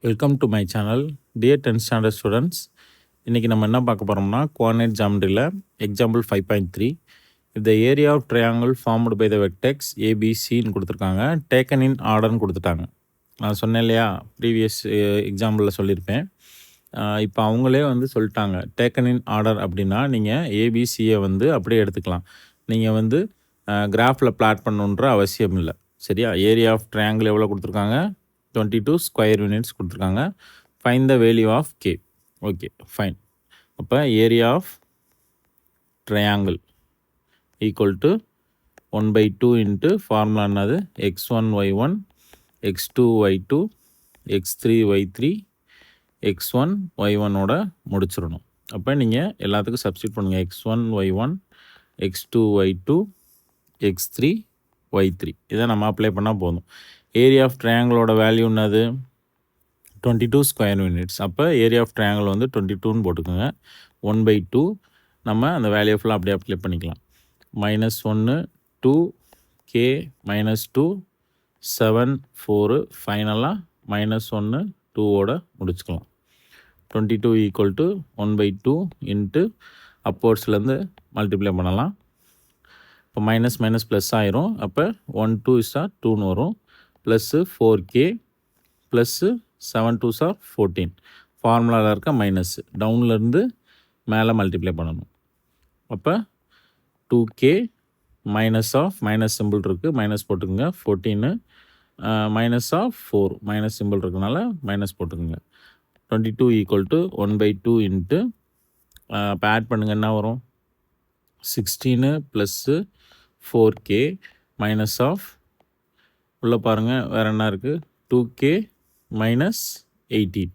Welcome to my channel. Dear 10th standard students, இன்றைக்கி நம்ம என்ன பார்க்க போகிறோம்னா கோஆர்டினேட் ஜாமெட்ரியில் எக்ஸாம்பிள் 5.3 இந்த area of triangle formed by the vertex ஏபிசின்னு கொடுத்துருக்காங்க. டேக்கன் இன் ஆர்டர்னு கொடுத்துட்டாங்க. நான் சொன்னேன் இல்லையா, ப்ரீவியஸ் எக்ஸாம்பிளில் சொல்லியிருப்பேன். இப்போ அவங்களே சொல்லிட்டாங்க டேக்கன் இன் ஆர்டர் அப்படின்னா நீங்கள் ஏபிசியை அப்படியே எடுத்துக்கலாம். நீங்கள் கிராஃபில் பிளாட் பண்ணணுன்ற அவசியம் இல்லை. சரியா? ஏரியா ஆஃப் ட்ரையாங்கிள் எவ்வளோ கொடுத்துருக்காங்க? 22 ஸ்கொயர் யூனிட்ஸ் கொடுத்துருக்காங்க. Find the value of k. Okay, fine. அப்போ area of triangle equal to 1/2 into formula என்னது? x1 y1 x2 y2 x3 y3 x1 y1ஓட முடிச்சிடணும். அப்போ நீங்கள் எல்லாத்துக்கும் சப்ஸ்டிட் பண்ணுங்கள். x1 y1 x2 y2 x3 y3 இதை நம்ம அப்ளை பண்ணால் போதும். ஏரியா ஆஃப் ட்ரையாங்கிளோட வேல்யூ என்னது? 22 ஸ்கொயர் யூனிட்ஸ். அப்போ ஏரியா ஆஃப் ட்ரையாங்கிள் 22ன்னு போட்டுக்கோங்க. 1/2 நம்ம அந்த வேல்யூ ஃபுல்லாக அப்படியே அப்ளை பண்ணிக்கலாம். -1 2 k -2 7 4 ஃபைனலாக -1 2ஓட முடிச்சுக்கலாம். 22 ஈக்குவல் டு 1/2 இன்ட்டு அப்போர்ட்ஸ்லேருந்து மல்டிப்ளை பண்ணலாம். இப்போ மைனஸ் மைனஸ் ப்ளஸ் ஆயிரும். அப்போ 1 2 2ன்னு வரும். Plus 4k plus 7 2 14. ஃபார்முலாவில் இருக்க மைனஸ் டவுன்லேருந்து மேலே மல்டிப்ளை பண்ணணும். அப்போ 2k மைனஸ் சிம்பிள் இருக்குது, மைனஸ் போட்டுக்கோங்க. 14 -4 மைனஸ் சிம்பிள் இருக்கனால மைனஸ் போட்டுக்கோங்க. 22 ஈக்குவல் டு 1/2 இன்ட்டு இப்போ ஆட் பண்ணுங்கள். என்ன வரும்? 16 ப்ளஸ்ஸு 4k மைனஸ் உள்ளே பாருங்கள் வேறு என்ன இருக்குது? 2k -18.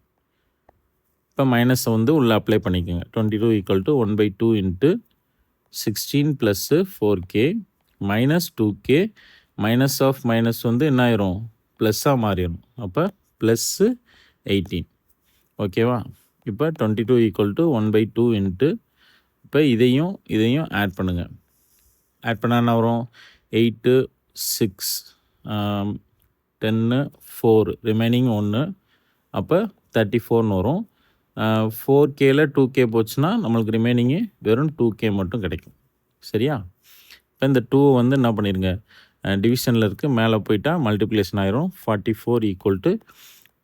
இப்போ மைனஸை உள்ளே அப்ளை பண்ணிக்கோங்க. 22 equal to 1/2 into 16 plus 4k minus 2k minus என்ன ஆயிரும்? ப்ளஸ்ஸாக மாறிடும். அப்போ ப்ளஸ்ஸு 18. ஓகேவா? இப்போ 22 ஈக்குவல் டு 1/2 இன்ட்டு இப்போ இதையும் ஆட் பண்ணுங்கள். ஆட் பண்ணால் என்ன வரும்? 8 6 10 4 ரிமைனிங் 1 அப்போ 34ன்னு வரும். 4kல 2k போச்சுன்னா நம்மளுக்கு ரிமைனிங்கு வெறும் 2k மட்டும் கிடைக்கும். சரியா? இப்போ இந்த 2 என்ன பண்ணிடுங்க, டிவிஷனில் இருக்குது, மேலே போயிட்டா மல்டிப்ளிகேஷன் ஆயிரும். 44 ஈக்குவல் டு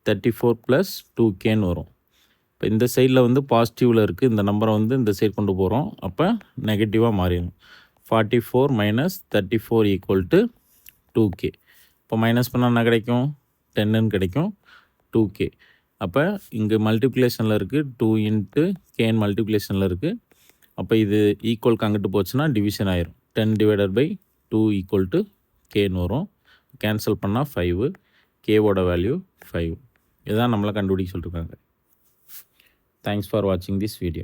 34 ப்ளஸ் 2kன்னு வரும். இப்போ இந்த சைடில் பாசிட்டிவில் இருக்குது, இந்த நம்பரை இந்த சைடு கொண்டு போகிறோம். அப்போ நெகட்டிவாக மாறிடும். 44 மைனஸ் 34 ஈக்குவல் டு 2k. இப்போ மைனஸ் பண்ணால் என்ன கிடைக்கும்? 10ன்னு கிடைக்கும். 2k. அப்போ இங்கே மல்டிப்ளிகேஷனில் இருக்குது, 2 இன்ட்டு கேன் மல்டிப்ளிகேஷனில் இருக்குது. அப்போ இது ஈக்குவலுக்கு அங்கிட்டு போச்சுன்னா டிவிஷன் ஆயிரும். 10/2 ஈக்குவல் டு கேன்னு வரும். கேன்சல் பண்ணால் 5. கேவோட வேல்யூ 5. இதுதான் நம்மளை கண்டுபிடிக்க சொல்லியிருக்காங்க. தேங்க்ஸ் ஃபார் வாட்சிங் திஸ் வீடியோ.